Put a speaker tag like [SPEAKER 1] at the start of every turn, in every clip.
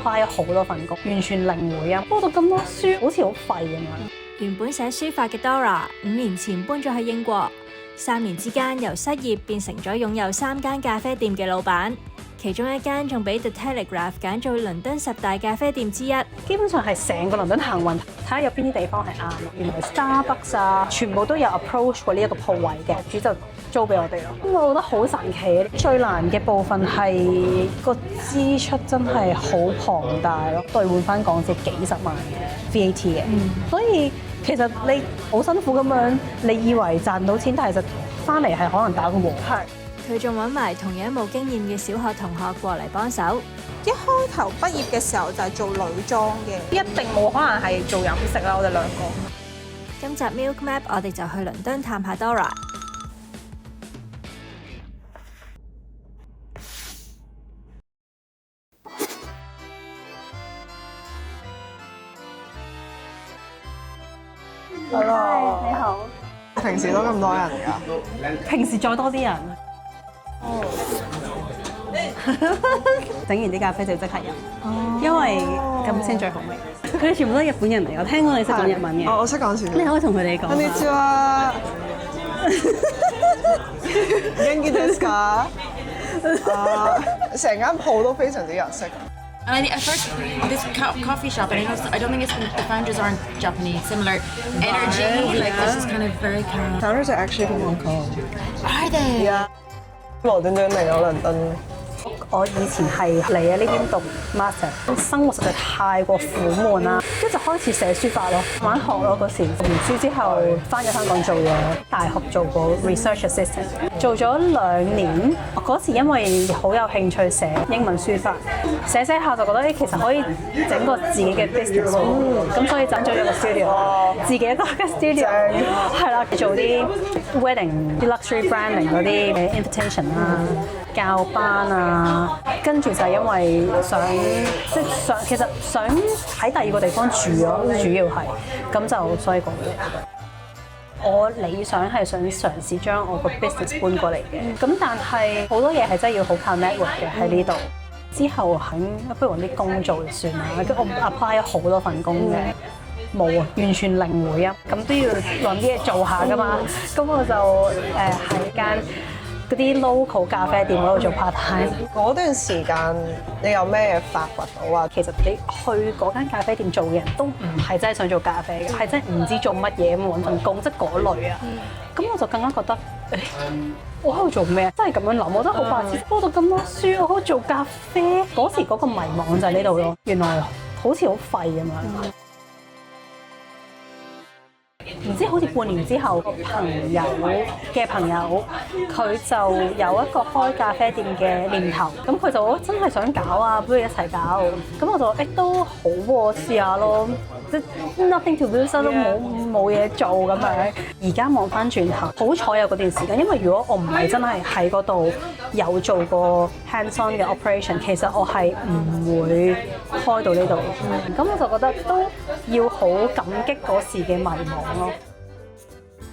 [SPEAKER 1] apply 咗好多份工，完全零回音。我讀咁多書，好似好廢咁樣。
[SPEAKER 2] 原本寫書法嘅 Dora 5年前搬咗去英國，3年之間由失業變成咗擁有3間咖啡店嘅老闆。其中一間仲俾 The Telegraph 揀做倫敦10大咖啡店之一。
[SPEAKER 1] 基本上係成個倫敦行運，睇下有邊啲地方係啱。原來 Starbucks 啊，全部都有 approach 過呢一個鋪位嘅，主就租俾我哋咯。咁我覺得好神奇。最難嘅部分係個支出真係好龐大咯，兌換翻港紙幾十萬嘅 VAT 嘅。所以其實你好辛苦咁樣，你以為賺到錢，但係其實翻嚟係可能打個和。
[SPEAKER 2] 佢仲揾埋同樣冇經驗嘅小學同學過嚟幫手。
[SPEAKER 3] 一開頭畢業嘅時候就係做女裝嘅，
[SPEAKER 4] 一定冇可能係做飲食啦，我哋兩個。
[SPEAKER 2] 今集 Milk Map 我哋就去倫敦探下 Dora。
[SPEAKER 1] Hello，你好。
[SPEAKER 5] 平時都咁多人㗎？
[SPEAKER 1] 平時再多啲人。整完啲咖啡就即刻飲，因為咁先最好味。佢哋全部都係日本人嚟，我聽講你識講日文嘅。
[SPEAKER 5] 我識講少少。
[SPEAKER 1] 你可以同佢哋講。
[SPEAKER 5] こんにちは。元気ですか？成間鋪都非常之日式。
[SPEAKER 6] And at first, this coffee shop, and I don't think it's the founders aren't Japanese. Similar energy, like this is kind of very calm.
[SPEAKER 5] Founders are actually from Hong Kong.
[SPEAKER 6] Are they?
[SPEAKER 5] Yeah. 無端端嚟咗倫敦。
[SPEAKER 1] 我以前係嚟喺呢邊讀 master， 生活實在太過苦悶啦，跟住就開始寫書法咯，慢慢學咯嗰時。讀完書之後翻咗香港做嘢，大學做過 research assistant， 做咗2年。嗰時因為好有興趣寫英文書法，寫下就覺得其實可以整個自己嘅 business， 咁所以整咗一個 studio， 自己一個 studio， 係啦，做啲 wedding、啲 luxury branding 嗰啲 invitation 啊、教班啊，跟住就係因為其實想喺第二個地方住咯，主要係咁就所以過嚟。我理想係想嘗試將我個 business 搬過嚟嘅，咁但係好多嘢係真係要好靠 network 嘅喺呢度。之後不如揾啲工做就算啦，跟住我 apply 咗好多份工嘅，冇啊，完全零回音，咁都要揾啲嘢做下噶嘛。咁我就喺間嗰啲 local 咖啡店嗰度做 part time。
[SPEAKER 5] 嗰段時間你有咩發掘到啊？
[SPEAKER 1] 其實你去嗰間咖啡店做嘅人都唔係真係想做咖啡嘅，係真係唔知做乜嘢咁揾份工，即係嗰類啊。咁我就更加覺得，我喺度做咩？真係咁樣諗，我覺得好白痴。我讀咁多書，我喺度做咖啡。嗰時嗰個迷惘就喺呢度咯。原來好似好廢咁樣。唔知好似半年之後，個朋友嘅朋友佢就有一個開咖啡店嘅念頭，咁佢就真係想搞啊，不如一齊搞。咁我就都好喎，試下咯，即 nothing to lose 都冇嘢做咁樣。而家望翻轉頭，好彩有嗰段時間，因為如果我唔係真係喺嗰度有做過 hands-on 嘅 operation， 其實我係唔會開到呢度。咁我就覺得都要好感激嗰時嘅迷茫咯。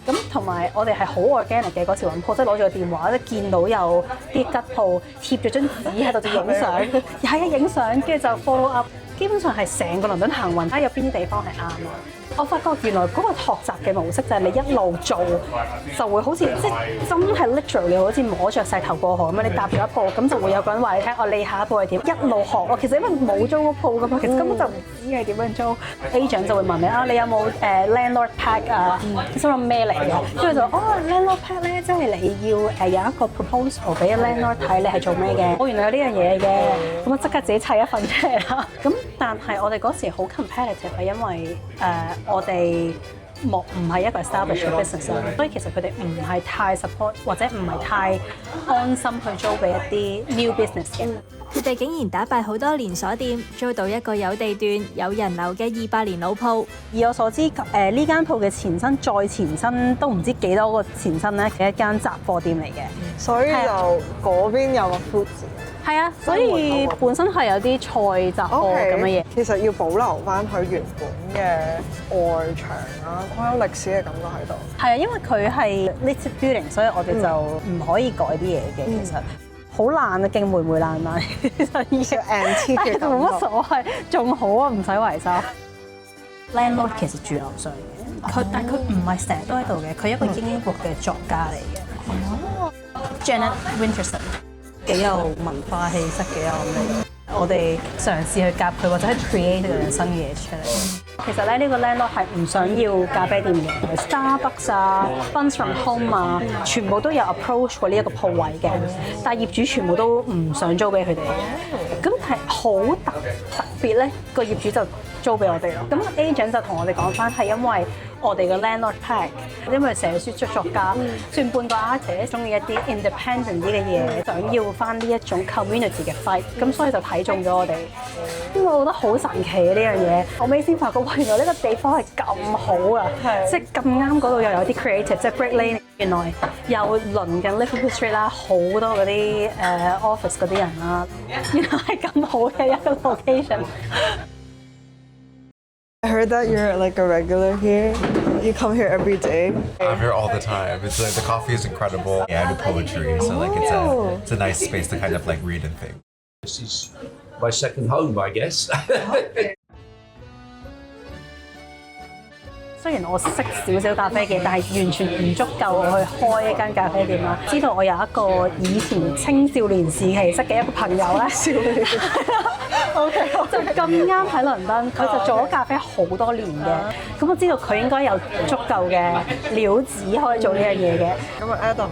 [SPEAKER 1] 咁同埋我哋係好 organic 嘅嗰時揾鋪，即係攞住個電話，即係見到有啲吉鋪貼咗張紙喺度就影相，係啊影相，跟住就 follow up。基本上係成個倫敦行運，睇下有邊啲地方係啱咯。我發覺原來嗰個學習嘅模式就係你一路做就會好似即係真係 literally 好似摸着石頭過河咁樣，你踏咗一步咁就會有個人話你聽，你下一步係點，一路學咯。其實因為冇租屋鋪㗎嘛，其實根本就唔知係點樣租。agent 就會問你你有冇landlord pack 啊？心諗咩嚟嘅？跟住就landlord pack 咧，即係你要有一個 proposal 俾 landlord 睇，你係做咩嘅？原來有呢樣嘢嘅，咁我即刻自己砌一份出嚟啦。咁但係我哋嗰時好 competitive 係因為我哋唔係一個 established business， 所以其實佢哋唔係太 support 或者唔係太安心去租俾一啲 new business 嘅。
[SPEAKER 2] 佢哋竟然打敗好多連鎖店，租到一個有地段、有人流嘅200年老鋪。
[SPEAKER 1] 以我所知，呢間鋪嘅前身再前身都唔知幾多個前身咧，係一間雜貨店嚟嘅。
[SPEAKER 5] 所以就嗰邊有個 food 字。
[SPEAKER 1] 係啊，所以本身係有啲菜雜貨咁嘅嘢。
[SPEAKER 5] 其實要保留翻佢原本嘅外牆啦，好有歷史嘅感覺喺度。
[SPEAKER 1] 係啊，因為佢係 listed building， 所以我哋就唔可以改啲嘢嘅。其實好爛啊，勁霉霉爛爛，其實已經
[SPEAKER 5] antique 嘅感覺。
[SPEAKER 1] 冇乜所謂，仲好啊，唔使維修。Landlord 其實住樓上嘅，但係佢唔係成日都喺度嘅，佢一個英國嘅作家嚟嘅。Janet Winterson 幾有文化氣息，幾有味。我哋嘗試去夾佢，或者係 create 一樣新嘢出嚟。其實咧，呢個 landlord 係唔想要咖啡店嘅 Starbucks 啊、Buns from Home 啊，全部都有 approach 過呢一個鋪位嘅，但係業主全部都唔想租俾佢哋。咁係好特別咧，個業主就租俾我哋咯。咁 agent 就同我哋講翻係因為我哋嘅 landlord pack， 因為寫書出作家，算半個 artist， 中意一啲 independent 啲嘅嘢，想要翻呢一種 community 嘅 fight， 咁所以就睇中咗我哋。因為我覺得好神奇啊呢樣嘢，我尾先發覺原來呢個地方係咁好啊，即係咁啱嗰度又有啲 creative， 即係 Brick Lane， 原來又鄰近 Liverpool Street 啦，好多嗰啲office 嗰啲人啦，原來係咁好嘅一個 location。I
[SPEAKER 5] heard that you're like a regular here. You come here every day.
[SPEAKER 7] I'm here all the time. It's like the coffee is incredible. Yeah, I do poetry, so like it's a nice space to kind of like read and think.
[SPEAKER 8] This is my second home, I guess.
[SPEAKER 1] 雖然我識少少咖啡嘅，但係完全唔足夠我去開一間咖啡店啦。知道我有一個以前青少年時期識嘅一個朋友咧，少年，OK， 就咁啱喺倫敦，佢就做咗咖啡好多年嘅。咁我知道佢應該有足夠嘅料子可以做呢樣嘢嘅。
[SPEAKER 5] 咁啊 Adam，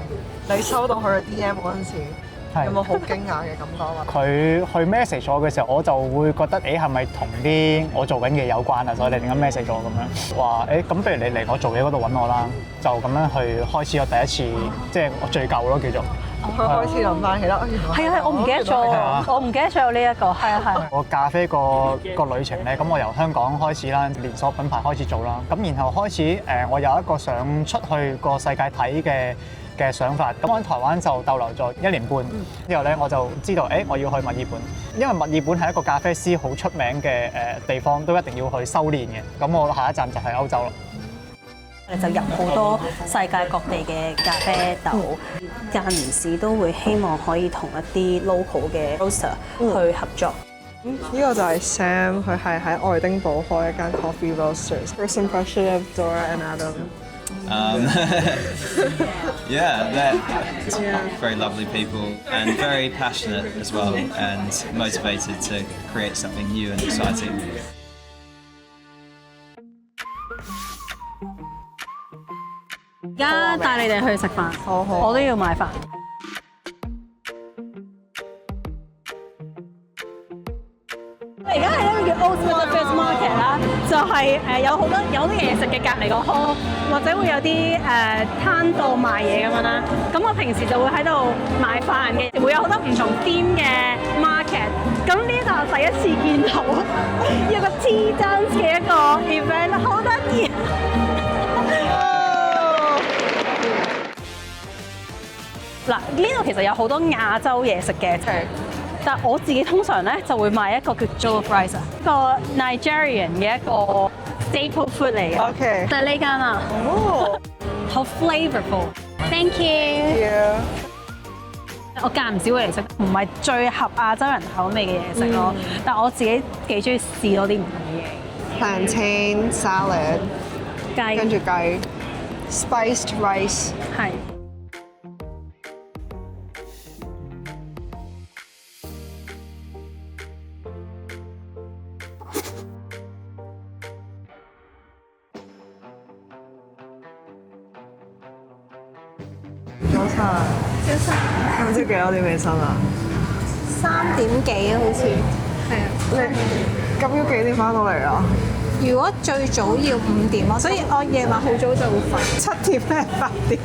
[SPEAKER 5] 你收到佢嘅 DM 嗰陣時，有冇好驚訝嘅感覺啊？
[SPEAKER 9] 佢去 message 我嘅時候，我就會覺得係咪同啲我做緊嘅有關啊？所以你點解 message 我咁樣？話咁不如你嚟我做嘢嗰度揾我啦，就咁樣去開始我第一次即係我最舊咯叫做。
[SPEAKER 5] 佢開始諗翻起啦，
[SPEAKER 1] 係啊，我唔記得咗，我唔記得咗有呢一個，係啊係。
[SPEAKER 9] 我咖啡個旅程咧，咁我由香港開始啦，連鎖品牌開始做啦，咁然後開始我有一個想出去個世界睇嘅想法，咁我喺台灣就逗留咗1年半，之後咧我就知道我要去墨爾本，因為墨爾本係一個咖啡師好出名嘅地方，都一定要去修煉嘅。咁我下一站就係歐洲啦。
[SPEAKER 1] 就入好多世界各地嘅咖啡豆，間唔時都會希望可以同一啲 local 嘅 roaster 去合作。
[SPEAKER 5] 呢個就係 Sam， 佢係喺愛丁堡開一間 coffee roasters。First impression of Dora and Adam.
[SPEAKER 10] Yeah, they're very lovely people and very passionate as well and motivated to create something new and exciting.
[SPEAKER 1] 而家帶你哋去食飯，
[SPEAKER 5] 好好，
[SPEAKER 1] 我都要買飯。而家係一個叫 Old Fish Market 啦，就係有好多嘢食嘅隔離個 hall， 或者會有啲攤檔賣嘢咁樣啦。咁我平時就會喺度買飯嘅，會有好多唔同 theme 嘅 market。咁呢就係第一次見到一個 tea dance 嘅一個 event， 好得意。嗱，呢度其實有好多亞洲嘢食嘅，但我自己通常咧就會買一個叫 Jollof Rice， 一個 Nigerian 嘅一個 staple food 嚟嘅。
[SPEAKER 5] OK，
[SPEAKER 1] 就係呢間啊，好 flavorful。Thank you。我間唔少會嚟食，唔係最合亞洲人口味嘅嘢食咯，但我自己幾中意試多啲唔同嘅嘢。
[SPEAKER 5] Plantain salad，
[SPEAKER 1] 雞，
[SPEAKER 5] 跟住雞 ，spiced rice，
[SPEAKER 1] 係。
[SPEAKER 5] 早晨，今朝幾多點起身啊
[SPEAKER 3] 3點幾好似，係啊。
[SPEAKER 5] 你今朝幾點翻到嚟啊？
[SPEAKER 3] 如果最早要5點啊，所以我夜晚好早就會瞓。
[SPEAKER 5] 7點咩8點？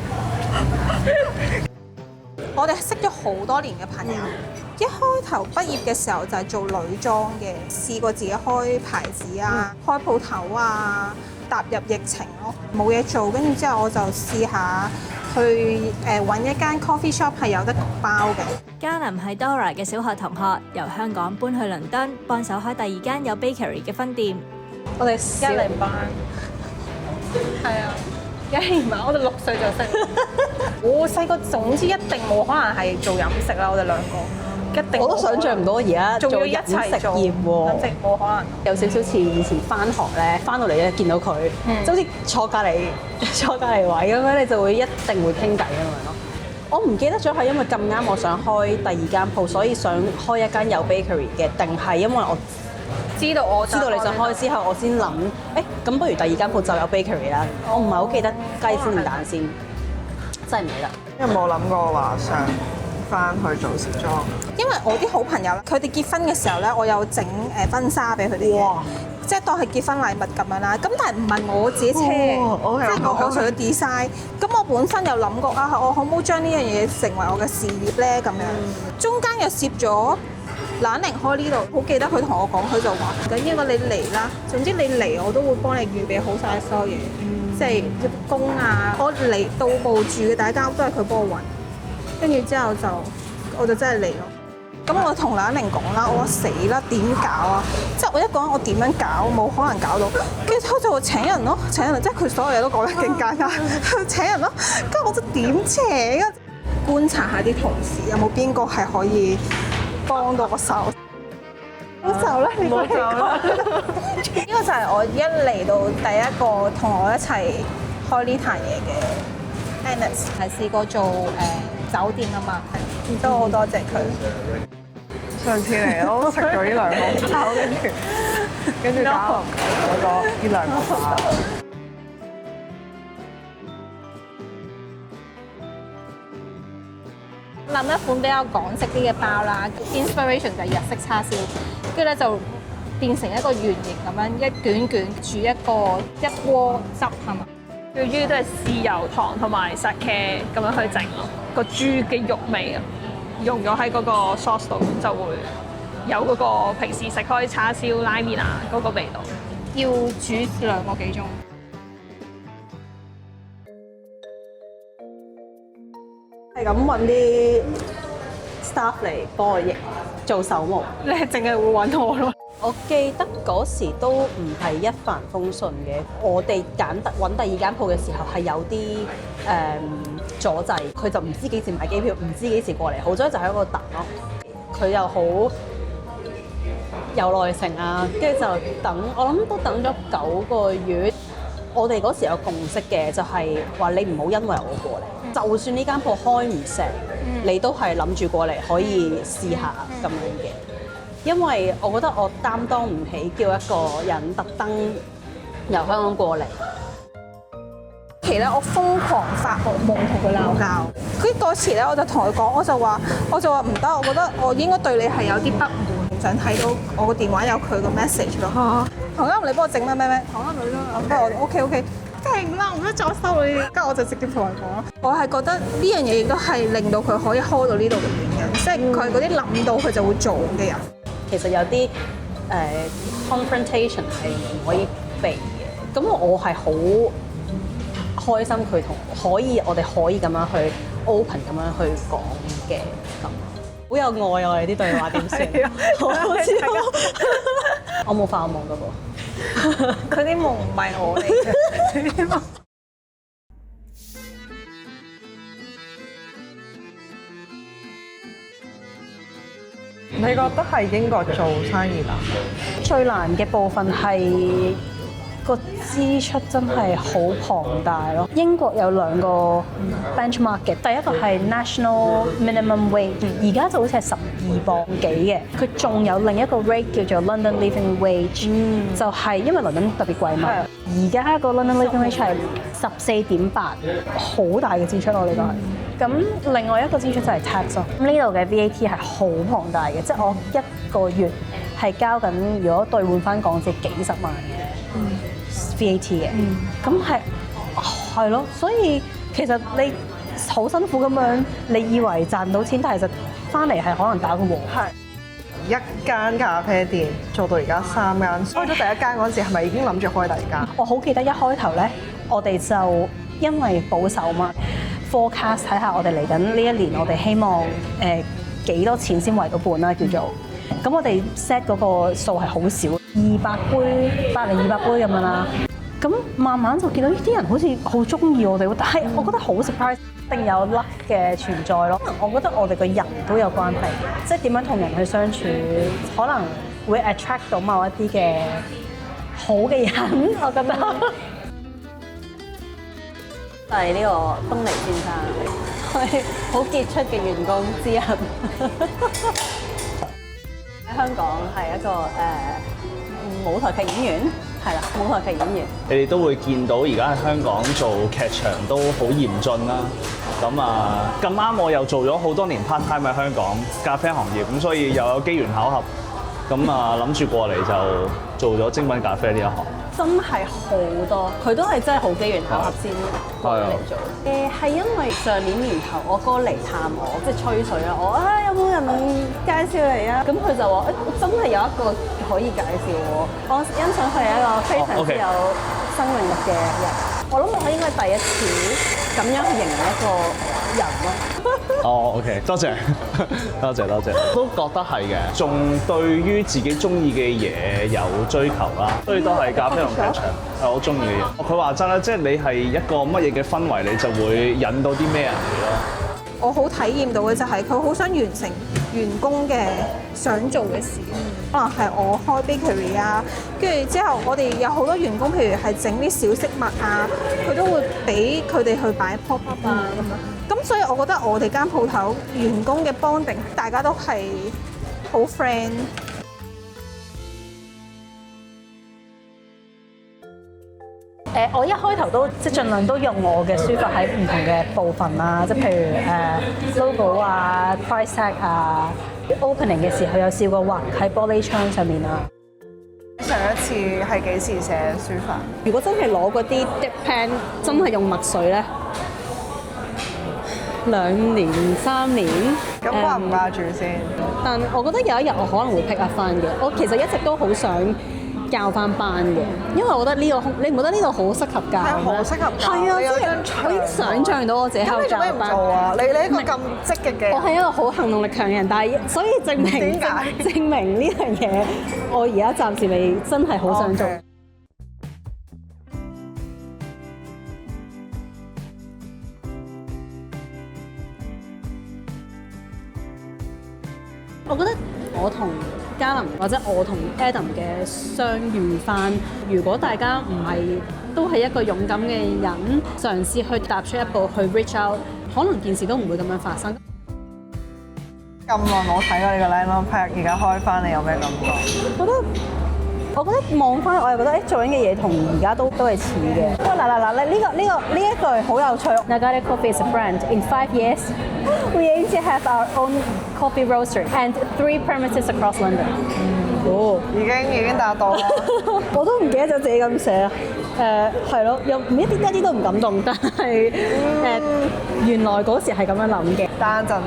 [SPEAKER 3] 我哋識咗好多年嘅朋友，一開頭畢業嘅時候就係做女裝嘅，試過自己開牌子啊、開鋪頭啊，踏入疫情咯，冇嘢做，跟住之後我就試下去揾一間 coffee shop 係有得焗包嘅。
[SPEAKER 2] 嘉琳係 Dora 嘅小學同學，由香港搬去倫敦，幫手開第2間有 bakery 嘅分店。
[SPEAKER 3] 我哋1年班，係啊
[SPEAKER 4] 唔係，我哋6歲就識。我細個總之一定冇可能係做飲食啦，我哋兩個一定。
[SPEAKER 1] 我都想像唔到而家做
[SPEAKER 4] 仲要
[SPEAKER 1] 飲食
[SPEAKER 4] 一齊做
[SPEAKER 1] 業喎，
[SPEAKER 4] 飲食冇可能。
[SPEAKER 1] 有少少似以前翻學咧，翻到嚟咧見到佢，就好似坐隔離位咁樣，你就會一定會傾偈咁樣咯。我唔記得咗係因為咁啱我想開第二間鋪，所以想開一間有 bakery 嘅，定係因為我知道你想開之後，我先諗，咁不如第二間鋪就有 bakery 啦。我唔係好記得雞先定蛋先，真係唔記得。
[SPEAKER 5] 有冇諗過話想翻去做時裝？
[SPEAKER 3] 因為我啲好朋友咧，佢哋結婚嘅時候咧，我有整婚紗俾佢哋嘅，即係當係結婚禮物咁樣啦。咁但係唔係我自己車，即係我除咗 design。咁我本身有諗過啊，我可唔可以將呢樣嘢成為我嘅事業咧？咁樣中間又攝咗懶寧開呢度，好記得佢同我講，佢就話：緊要你嚟啦，總之你嚟我都會幫你預備好晒所有嘢，即係工啊，我嚟到埗住嘅第一間屋都係佢幫我揾。跟住之後我就真係嚟咯。咁我同懶寧講啦，我話死啦，點搞啊？即係我一講我點樣搞，冇可能搞到。跟住佢就話請人咯，即係佢所有嘢都講得勁簡單，請人咯。跟住我就點請啊？觀察下啲同事有冇邊個係可以幫到我手。冇走啦，你冇走啦。呢個就係我一嚟到第一個同我一齊開呢壇嘢嘅 Agnes， 係試過做酒店啊嘛，都好多謝佢。
[SPEAKER 5] 上次嚟我都食咗呢兩個包，跟住搞嗰個呢兩個包。
[SPEAKER 3] 諗一款比較港式啲嘅包啦 ，inspiration 就係日式叉燒，跟住咧就變成一個圓形咁樣，一卷卷煮一鍋汁係嘛？
[SPEAKER 4] 最主要都係豉油、糖同埋 sake 咁樣去整咯，個豬嘅肉味啊，溶咗喺嗰個 sauce 度就會有嗰個平時食開叉燒拉麵啊嗰個味道。
[SPEAKER 3] 要煮2個幾鐘。
[SPEAKER 1] 係咁揾啲 staff 嚟幫我做手模。
[SPEAKER 4] 你係淨係會揾我咯？
[SPEAKER 1] 我記得嗰時都唔係一帆風順嘅，我哋揾第二間鋪嘅時候係有啲阻滯，佢就唔知幾時買機票，唔知幾時過嚟，好彩就喺嗰度等咯。佢又好有耐性啊，跟住就等，我諗都等咗9個月。我哋嗰時有共識嘅，就係話你唔好因為我過嚟，就算呢間鋪開唔成，你都係諗住過嚟可以試下咁樣嘅。因為我覺得我擔當唔起叫一個人特登由香港過嚟。
[SPEAKER 3] 其實咧，我瘋狂發惡夢同佢鬧交。嗰時咧，我就同佢講，我就話唔得，我覺得我應該對你係有啲不滿，想睇到我個電話有佢個 message 咯。唐啱，你幫我整咩？唐啱女咯，不過我 OK， 停啦，我唔得再收你。跟住我就直接同佢講，我係覺得呢樣嘢亦都係令到佢可以開到呢度嘅原因，即係佢嗰啲諗到佢就會做嘅人。
[SPEAKER 1] 其實有啲confrontation 係唔可以避嘅，咁我係好開心佢我哋可以咁樣去 open 咁樣去講嘅咁。好有愛啊！我哋啲對話點算？好笑，我冇發惡夢㗎噃，
[SPEAKER 4] 佢啲夢唔係我嚟嘅。
[SPEAKER 5] 你覺得喺英國做生意難？
[SPEAKER 1] 最難嘅部分係個支出真係好龐大咯。英國有2個 benchmark 嘅，第一個係 National Minimum Wage，而家就好似係12磅幾嘅。佢仲有另一個 rate 叫做 London Living Wage，就係因為倫敦特別貴嘛。而家個 London Living Wage 係14.8，好大嘅支出咯，呢個係。咁另外一個支出就係 tax 咯。咁呢度嘅 VAT 係好龐大嘅，即係我一個月係交緊，如果兌換翻港紙幾十萬嘅 VAT 嘅。咁係咯，所以其實你好辛苦咁樣，你以為賺到錢，但係其實翻嚟係可能打個和。
[SPEAKER 5] 係一間咖啡店做到而家3間，開咗第一間嗰陣時係咪已經諗住開第二間？
[SPEAKER 1] 我好記得一開頭咧，我哋就因為保守嘛。forecast 睇下我哋嚟緊呢一年，我哋希望幾多錢先圍到半啦，叫做。咁我哋 set 嗰個數係好少，100零200杯咁樣啦。咁咁慢慢就見到呢啲人好似好中意我哋，但係我覺得好 surprise，一定有 luck 嘅存在咯。我覺得我哋個人都有關係，即係點樣同人去相處，可能會 attract 到某一啲嘅好嘅人，我覺得。就係呢個東尼先生，係好傑出嘅員工之一。喺香港係一個舞台劇演員，係啦，舞台劇演員。
[SPEAKER 11] 你哋都會見到而家喺香港做劇場都好嚴峻啦。咁啊，咁啱我又做咗好多年 part time 喺香港咖啡行業，咁所以又有機緣巧合，咁啊諗住過嚟就做咗精品咖啡呢一行。
[SPEAKER 1] 真係好多，佢都係真係好機緣巧合先過嚟做。係因為上年年頭我哥嚟探我，即係吹水啦。我有冇人介紹你啊？咁佢就話真係有一個可以介紹我。我欣賞佢係一個非常之有生命力嘅人。我諗我應該係第一次咁樣去形容一個人咯。
[SPEAKER 11] 哦，OK， 多謝，多謝，多謝，都覺得係嘅。仲對於自己中意嘅嘢有追求啦，所以都係咖啡同劇場係我中意嘅嘢。佢話真啦，即係你係一個乜嘢嘅氛圍，你就會引到啲咩人嚟咯。
[SPEAKER 3] 我好體驗到嘅就係佢好想完成員工嘅想做嘅事，可能係我開 bakery 啊，跟住之後我哋有好多員工，譬如係整啲小飾物啊，佢都會俾佢哋去擺 pop up 啊咁樣。咁所以我覺得我哋間鋪頭員工嘅 bonding，大家都係好 friend。
[SPEAKER 1] 我一開頭都即係盡量都用我嘅書法喺唔同嘅部分啦，即係譬如logo 啊、price tag 啊、opening 嘅時候有試過畫喺玻璃窗上面啊。
[SPEAKER 5] 上一次係幾時寫書法？
[SPEAKER 1] 如果真係攞嗰啲 dip pen， 真係用墨水咧，2年3年。
[SPEAKER 5] 咁掛唔掛住先？
[SPEAKER 1] 但我覺得有一日我可能會 pick up 翻嘅。我其實一直都好想教翻班嘅，因為我覺得呢個你唔覺得呢度好適合教？
[SPEAKER 5] 係好適合教。
[SPEAKER 1] 係啊，
[SPEAKER 5] 你有
[SPEAKER 1] 即係我已經想像到我自己喺度教班。咁你做咩唔做啊？你一個咁積極嘅，我係一個好行動力強嘅人，但係所以證明呢樣嘢，我而家暫時未真係好想做。我覺得我同嘉琳或者我同 Adam 嘅相遇翻，如果大家唔係都係一個勇敢嘅人，嘗試去踏出一步去 reach out， 可能件事都唔會咁樣發生。
[SPEAKER 5] 咁耐冇睇過你個 Lemon Pack， 而家開翻，你有咩感覺？
[SPEAKER 1] 我覺得望翻，我又覺得做緊嘅嘢同而家都係似嘅。不過嗱，呢一句好有趣。Nagare Coffee is a brand. In 5 years, we aim to have our own coffee roastery and 3 premises across London.
[SPEAKER 5] 已經達到啦。
[SPEAKER 1] 我都唔記得咗自己咁寫啦。係咯，又唔一啲都唔感動，但係原來嗰時係咁樣諗嘅。
[SPEAKER 5] 等陣。